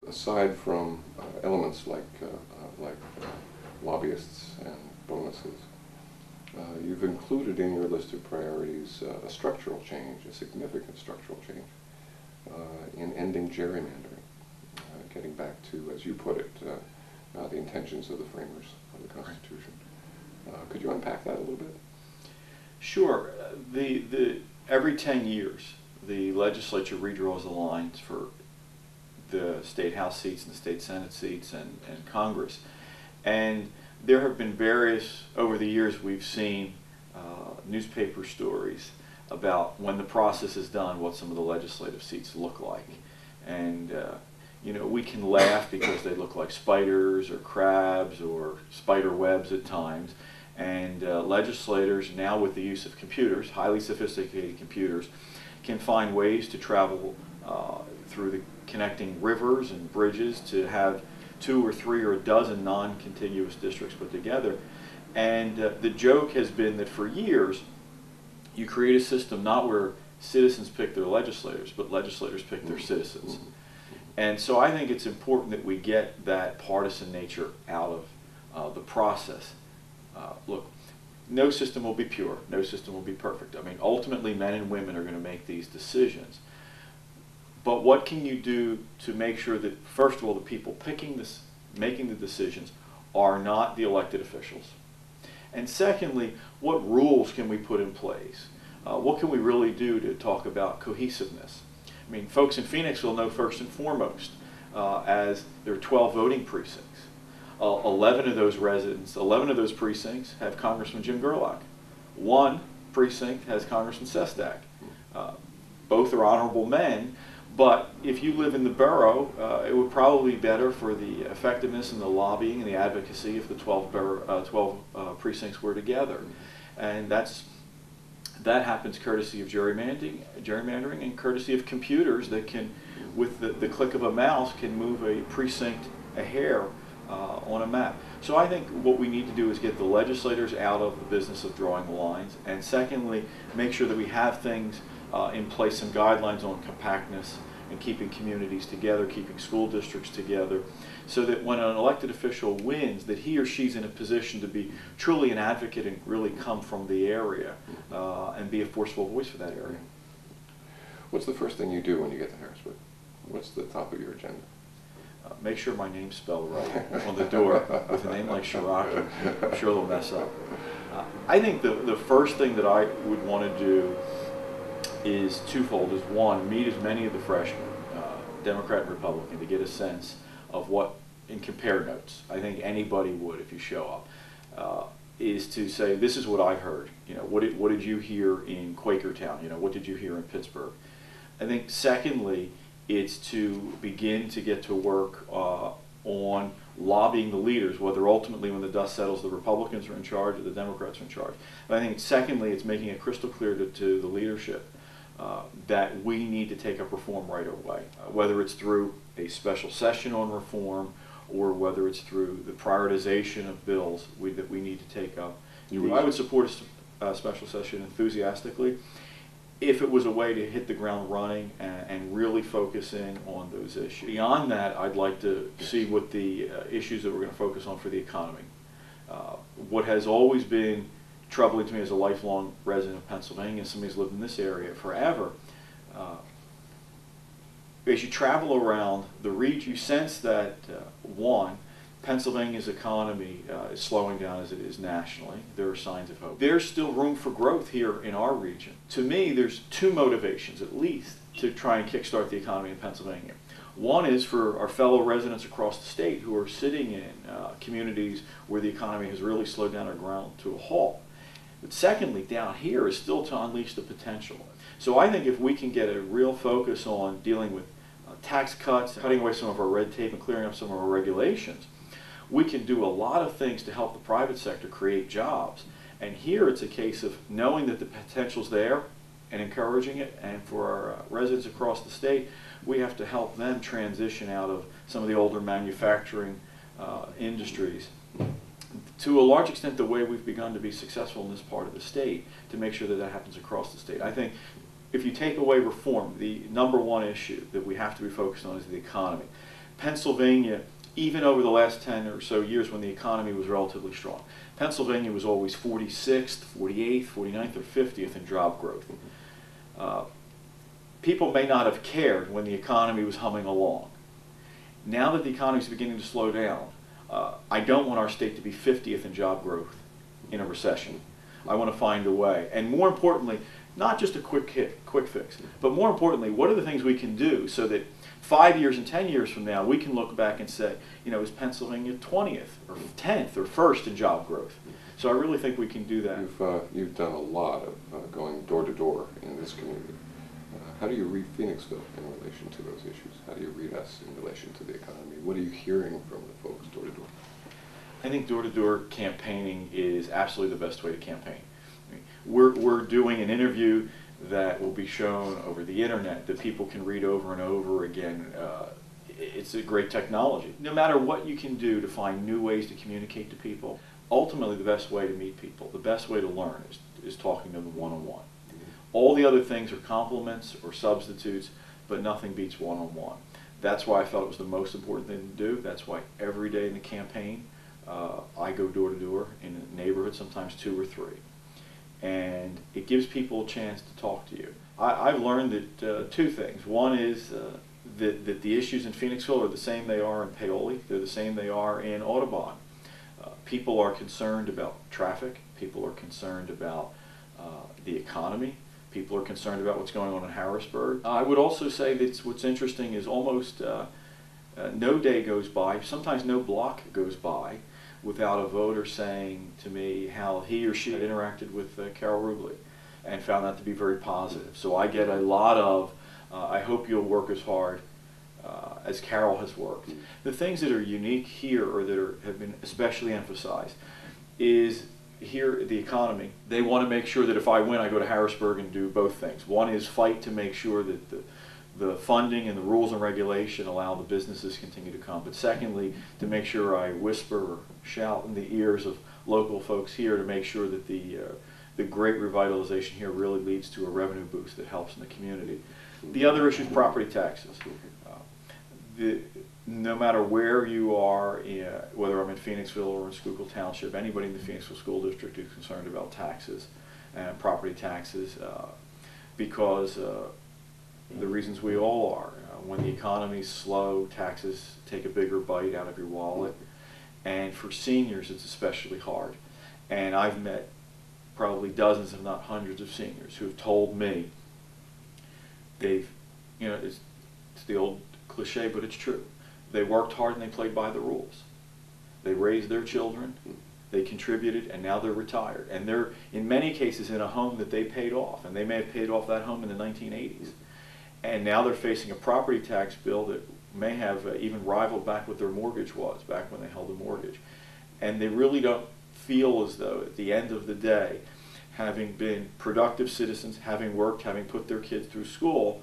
Aside from elements like lobbyists and bonuses, you've included in your list of priorities a structural change, a significant structural change in ending gerrymandering, getting back to, as you put it, the intentions of the framers of the Constitution. Could you unpack that a little bit? Sure. Every 10 years, the legislature redraws the lines for the state House seats and the state Senate seats and Congress. And there have been various, over the years we've seen newspaper stories about when the process is done, what some of the legislative seats look like. And you know, we can laugh because they look like spiders or crabs or spider webs at times. And legislators now, with the use of computers, highly sophisticated computers, can find ways to travel through the connecting rivers and bridges to have 2 or 3 or a dozen non-contiguous districts put together. And the joke has been that for years you create a system not where citizens pick their legislators, but legislators pick their citizens. And so I think it's important that we get that partisan nature out of the process. Look, no system will be pure, no system will be perfect. I mean, ultimately men and women are going to make these decisions. But what can you do to make sure that, first of all, the people making the decisions are not the elected officials? And secondly, what rules can we put in place? What can we really do to talk about cohesiveness? I mean, folks in Phoenix will know first and foremost, as there are 12 voting precincts. 11 of those precincts have Congressman Jim Gerlach. 1 precinct has Congressman Sestak. Both are honorable men. But if you live in the borough, it would probably be better for the effectiveness and the lobbying and the advocacy if the 12 precincts were together. And that happens courtesy of gerrymandering and courtesy of computers that can, with the click of a mouse, can move a precinct a hair on a map. So I think what we need to do is get the legislators out of the business of drawing the lines, and secondly, make sure that we have things in place, some guidelines on compactness and keeping communities together, keeping school districts together, so that when an elected official wins, that he or she's in a position to be truly an advocate and really come from the area and be a forceful voice for that area. What's the first thing you do when you get to Harrisburg? What's the top of your agenda? Make sure my name's spelled right on the door. With a name like Ciarrocchi, I'm sure they'll mess up. I think the first thing that I would want to do is twofold. Is one, meet as many of the freshmen, Democrat and Republican, to get a sense of what, and compare notes. I think anybody would if you show up. Is to say, this is what I heard. You know, what did you hear in Quakertown? You know, what did you hear in Pittsburgh? I think secondly, it's to begin to get to work on lobbying the leaders, whether ultimately when the dust settles the Republicans are in charge or the Democrats are in charge. But I think secondly, it's making it crystal clear to the leadership that we need to take up reform right away, whether it's through a special session on reform or whether it's through the prioritization of bills that we need to take up. I would support a special session enthusiastically if it was a way to hit the ground running and really focus in on those issues. Beyond that, I'd like to see what the issues that we're going to focus on for the economy. What has always been troubling to me as a lifelong resident of Pennsylvania, somebody who's lived in this area forever, as you travel around the region, you sense that, one, Pennsylvania's economy is slowing down as it is nationally. There are signs of hope. There's still room for growth here in our region. To me, there's 2 motivations, at least, to try and kickstart the economy in Pennsylvania. One is for our fellow residents across the state who are sitting in communities where the economy has really slowed down or ground to a halt. But secondly, down here is still to unleash the potential. So I think if we can get a real focus on dealing with tax cuts, cutting away some of our red tape and clearing up some of our regulations, we can do a lot of things to help the private sector create jobs. And here it's a case of knowing that the potential's there and encouraging it, and for our residents across the state, we have to help them transition out of some of the older manufacturing industries. To a large extent, the way we've begun to be successful in this part of the state, to make sure that that happens across the state. I think if you take away reform, the #1 issue that we have to be focused on is the economy. Pennsylvania, even over the last 10 or so years when the economy was relatively strong, Pennsylvania was always 46th, 48th, 49th, or 50th in job growth. People may not have cared when the economy was humming along. Now that the economy is beginning to slow down, I don't want our state to be 50th in job growth in a recession. I want to find a way. And more importantly, not just a quick fix, but more importantly, what are the things we can do so that 5 years and 10 years from now, we can look back and say, you know, is Pennsylvania 20th or 10th or 1st in job growth? So I really think we can do that. You've done a lot of going door to door in this community. How do you read Phoenixville in relation to those issues? How do you read us in relation to the economy? What are you hearing from the folks door to door? I think door-to-door campaigning is absolutely the best way to campaign. I mean, we're doing an interview that will be shown over the internet that people can read over and over again. It's a great technology. No matter what you can do to find new ways to communicate to people, ultimately the best way to meet people, the best way to learn is talking to them one-on-one. All the other things are complements or substitutes, but nothing beats one-on-one. That's why I felt it was the most important thing to do. That's why every day in the campaign, I go door to door in a neighborhood, sometimes 2 or 3. And it gives people a chance to talk to you. I've learned that 2 things. One is that the issues in Phoenixville are the same they are in Paoli. They're the same they are in Audubon. People are concerned about traffic. People are concerned about the economy. People are concerned about what's going on in Harrisburg. I would also say that what's interesting is almost no day goes by, sometimes no block goes by, without a voter saying to me how he or she interacted with Carol Rubley and found that to be very positive. So I get a lot of, I hope you'll work as hard as Carol has worked. The things that are unique here, or that have been especially emphasized, is here the economy. They want to make sure that if I win, I go to Harrisburg and do both things. One is fight to make sure that the funding and the rules and regulation allow the businesses to continue to come. But secondly, to make sure I whisper or shout in the ears of local folks here to make sure that the great revitalization here really leads to a revenue boost that helps in the community. The other issue is property taxes. No matter where you are, whether I'm in Phoenixville or in Schuylkill Township, anybody in the Phoenixville School District is concerned about taxes and property taxes because the reasons we all are. When the economy's slow, taxes take a bigger bite out of your wallet. And for seniors, it's especially hard. And I've met probably dozens, if not hundreds, of seniors who have told me they've, you know, it's the old cliche, but it's true. They worked hard and they played by the rules. They raised their children, they contributed, and now they're retired. And they're, in many cases, in a home that they paid off. And they may have paid off that home in the 1980s. And now they're facing a property tax bill that may have even rivaled back what their mortgage was, back when they held a mortgage. And they really don't feel as though, at the end of the day, having been productive citizens, having worked, having put their kids through school,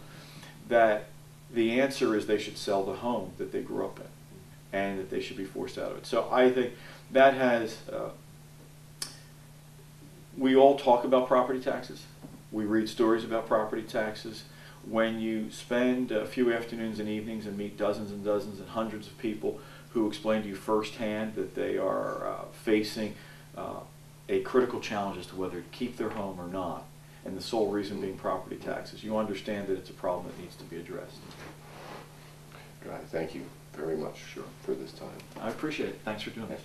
that the answer is they should sell the home that they grew up in and that they should be forced out of it. So I think that has, we all talk about property taxes. We read stories about property taxes. When you spend a few afternoons and evenings and meet dozens and dozens and hundreds of people who explain to you firsthand that they are facing a critical challenge as to whether to keep their home or not, and the sole reason being property taxes, you understand that it's a problem that needs to be addressed. Thank you very much for this time. I appreciate it. Thanks for doing this.